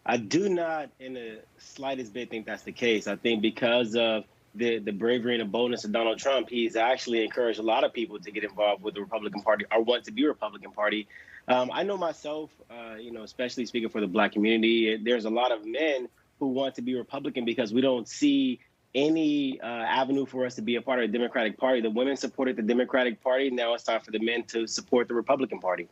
I do not in the slightest bit think that's the case. I think because of the bravery and the boldness of Donald Trump, he's actually encouraged a lot of people to get involved with the Republican Party or want to be a Republican Party. I know myself, especially speaking for the Black community, there's a lot of men who want to be Republican because we don't see any avenue for us to be a part of the Democratic Party. The women supported the Democratic Party. Now it's time for the men to support the Republican Party.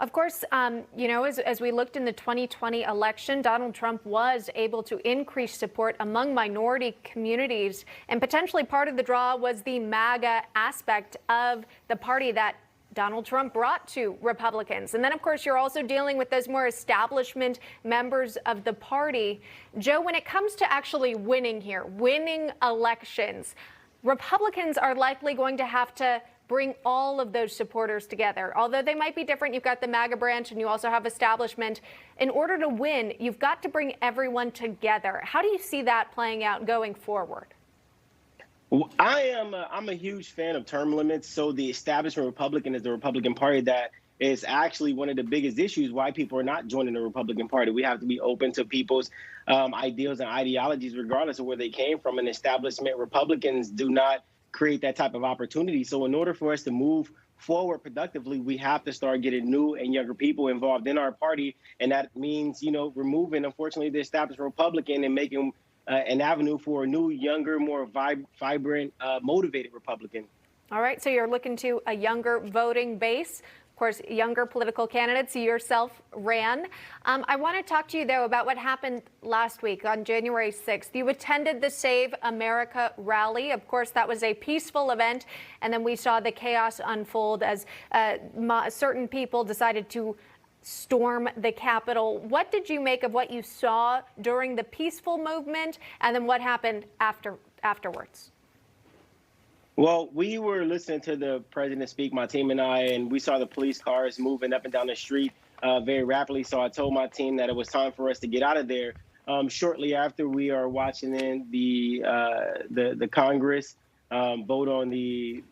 Of course, as we looked in the 2020 election, Donald Trump was able to increase support among minority communities. And potentially part of the draw was the MAGA aspect of the party that Donald Trump brought to Republicans. And then, of course, you're also dealing with those more establishment members of the party. Joe, when it comes to actually winning here, winning elections, Republicans are likely going to have to bring all of those supporters together. Although they might be different, you've got the MAGA branch and you also have establishment. In order to win, you've got to bring everyone together. How do you see that playing out going forward? Well, I'm a huge fan of term limits. So the establishment Republican is the Republican Party that is actually one of the biggest issues why people are not joining the Republican Party. We have to be open to people's ideals and ideologies, regardless of where they came from. And establishment Republicans do not create that type of opportunity. So in order for us to move forward productively, we have to start getting new and younger people involved in our party. And that means, removing, unfortunately, the established Republican and making an avenue for a new, younger, more vibrant, motivated Republican. All right. So you're looking to a younger voting base. Of course, younger political candidates. You yourself ran. I want to talk to you, though, about what happened last week on January 6th. You attended the Save America rally. Of course, that was a peaceful event. And then we saw the chaos unfold as certain people decided to storm the Capitol. What did you make of what you saw during the peaceful movement and then what happened afterwards? Well, we were listening to the president speak, my team and I, and we saw the police cars moving up and down the street very rapidly. So I told my team that it was time for us to get out of there. Shortly after, we are watching the Congress vote on the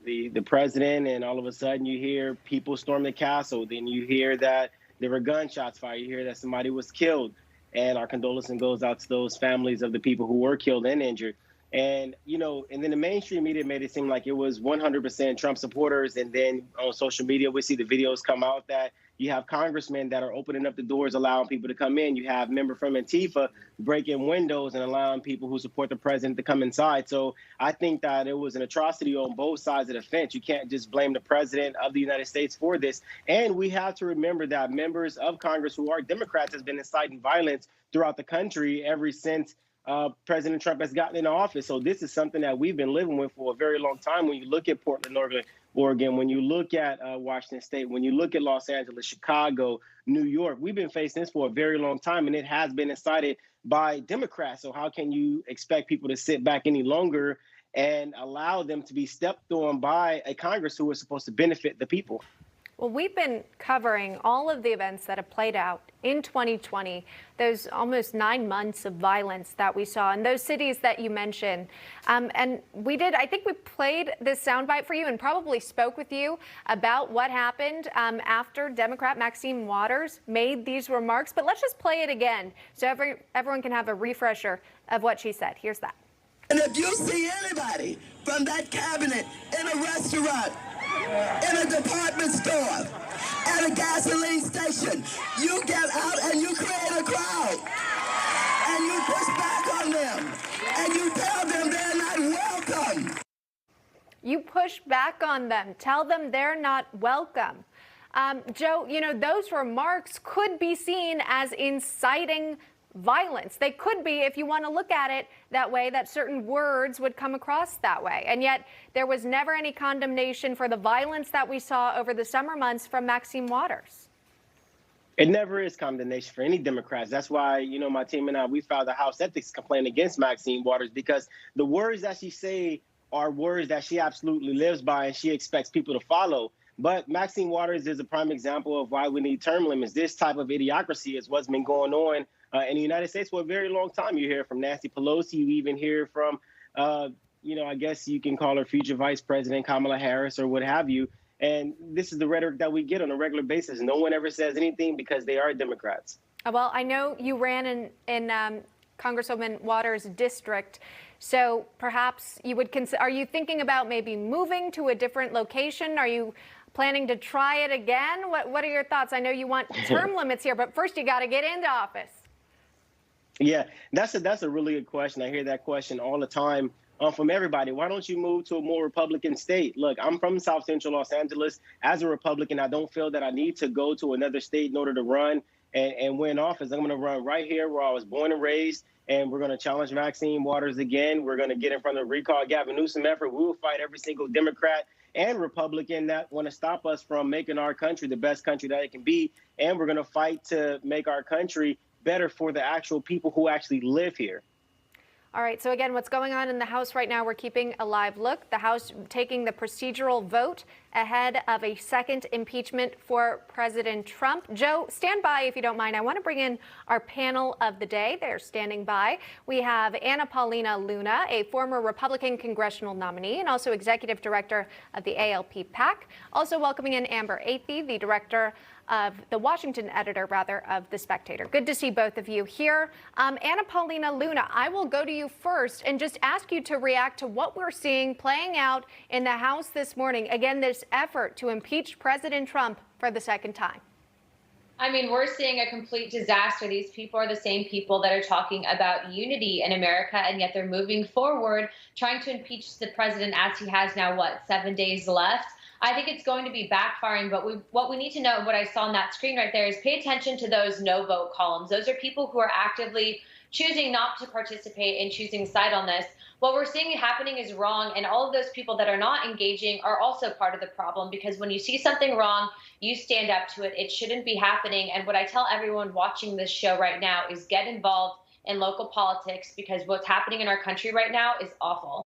president, and all of a sudden you hear people storm the Capitol. Then you hear that there were gunshots fired. You hear that somebody was killed, and our condolences goes out to those families of the people who were killed and injured. And, and then the mainstream media made it seem like it was 100% Trump supporters. And then on social media, we see the videos come out that you have congressmen that are opening up the doors, allowing people to come in. You have members from Antifa breaking windows and allowing people who support the president to come inside. So I think that it was an atrocity on both sides of the fence. You can't just blame the president of the United States for this. And we have to remember that members of Congress who are Democrats has been inciting violence throughout the country ever since President Trump has gotten into office. So this is something that we've been living with for a very long time. When you look at Portland, Oregon, when you look at Washington State, when you look at Los Angeles, Chicago, New York, we've been facing this for a very long time, and it has been incited by Democrats. So how can you expect people to sit back any longer and allow them to be stepped on by a Congress who is supposed to benefit the people? Well, we've been covering all of the events that have played out in 2020, those almost 9 months of violence that we saw in those cities that you mentioned. And I think we played this soundbite for you and probably spoke with you about what happened after Democrat Maxine Waters made these remarks. But let's just play it again so everyone can have a refresher of what she said. Here's that. And if you see anybody from that cabinet in a restaurant, in a department store, at a gasoline station, you get out and you create a crowd. And you push back on them. And you tell them they're not welcome. You push back on them. Tell them they're not welcome. Joe, those remarks could be seen as inciting violence. They could be, if you want to look at it that way, that certain words would come across that way. And yet there was never any condemnation for the violence that we saw over the summer months from Maxine Waters. It never is condemnation for any Democrats. That's why, my team and I, we filed a House ethics complaint against Maxine Waters because the words that she say are words that she absolutely lives by and she expects people to follow. But Maxine Waters is a prime example of why we need term limits. This type of idiocracy is what's been going on in the United States for a very long time. You hear from Nancy Pelosi. You even hear from, I guess you can call her future Vice President Kamala Harris or what have you. And this is the rhetoric that we get on a regular basis. No one ever says anything because they are Democrats. Well, I know you ran in Congresswoman Waters' district, so perhaps you would consider. Are you thinking about maybe moving to a different location? Are you planning to try it again? What are your thoughts? I know you want term limits here, but first you got to get into office. Yeah, that's a really good question. I hear that question all the time from everybody. Why don't you move to a more Republican state? Look, I'm from South Central Los Angeles. As a Republican, I don't feel that I need to go to another state in order to run and win office. I'm going to run right here where I was born and raised, and we're going to challenge Maxine Waters again. We're going to get in front of the recall Gavin Newsom effort. We will fight every single Democrat and Republican that want to stop us from making our country the best country that it can be. And we're going to fight to make our country better for the actual people who actually live here. All right, so again, what's going on in the House right now, we're keeping a live look. The House taking the procedural vote ahead of a second impeachment for President Trump. Joe, stand by if you don't mind. I want to bring in our panel of the day. They're standing by. We have Anna Paulina Luna, a former Republican congressional nominee and also executive director of the ALP PAC. Also welcoming in Amber Athey, the director of the Washington editor, of The Spectator. Good to see both of you here. Anna Paulina Luna, I will go to you first and just ask you to react to what we're seeing playing out in the House this morning. Again, this effort to impeach President Trump for the second time. I mean, we're seeing a complete disaster. These people are the same people that are talking about unity in America, and yet they're moving forward, trying to impeach the president as he has now, 7 days left. I think it's going to be backfiring, but what we need to know, what I saw on that screen right there, is pay attention to those no vote columns. Those are people who are actively choosing not to participate and choosing side on this. What we're seeing happening is wrong, and all of those people that are not engaging are also part of the problem, because when you see something wrong, you stand up to it. It shouldn't be happening. And what I tell everyone watching this show right now is get involved in local politics, because what's happening in our country right now is awful.